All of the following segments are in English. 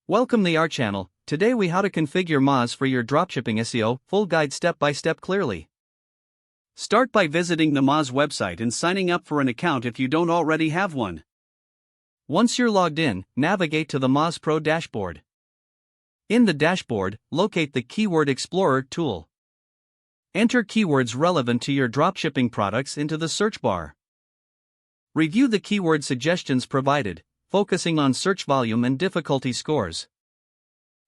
Welcome to our channel. Today we how to configure Moz for your dropshipping SEO, full guide step by step clearly. Start by visiting the Moz website and signing up for an account if you don't already have one. Once you're logged in, navigate to the Moz Pro dashboard. In the dashboard, locate the Keyword Explorer tool. Enter keywords relevant to your dropshipping products into the search bar. Review the keyword suggestions provided, focusing on search volume and difficulty scores.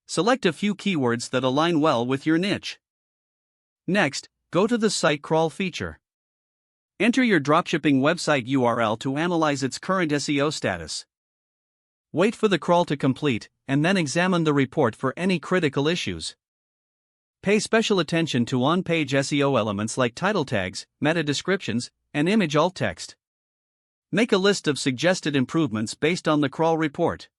Select a few keywords that align well with your niche. Next, go to the Site Crawl feature. Enter your dropshipping website URL to analyze its current SEO status. Wait for the crawl to complete, and then examine the report for any critical issues. Pay special attention to on-page SEO elements like title tags, meta descriptions, and image alt text. Make a list of suggested improvements based on the crawl report.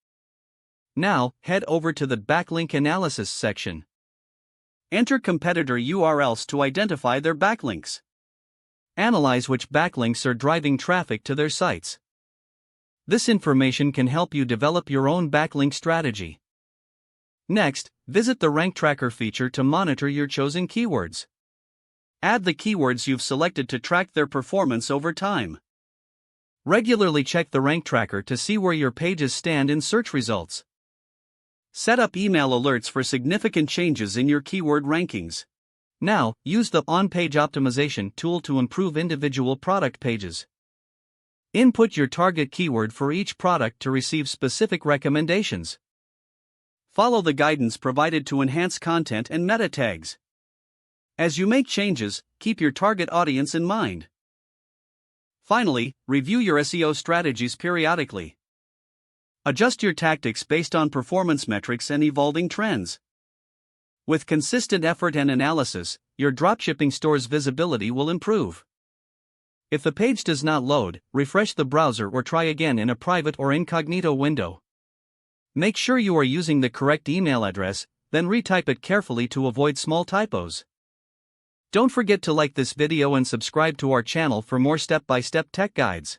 Now, head over to the Backlink Analysis section. Enter competitor URLs to identify their backlinks. Analyze which backlinks are driving traffic to their sites. This information can help you develop your own backlink strategy. Next, visit the Rank Tracker feature to monitor your chosen keywords. Add the keywords you've selected to track their performance over time. Regularly check the Rank Tracker to see where your pages stand in search results. Set up email alerts for significant changes in your keyword rankings. Now, use the on-page optimization tool to improve individual product pages. Input your target keyword for each product to receive specific recommendations. Follow the guidance provided to enhance content and meta tags. As you make changes, keep your target audience in mind. Finally, review your SEO strategies periodically. Adjust your tactics based on performance metrics and evolving trends. With consistent effort and analysis, your dropshipping store's visibility will improve. If the page does not load, refresh the browser or try again in a private or incognito window. Make sure you are using the correct email address, then retype it carefully to avoid small typos. Don't forget to like this video and subscribe to our channel for more step-by-step tech guides.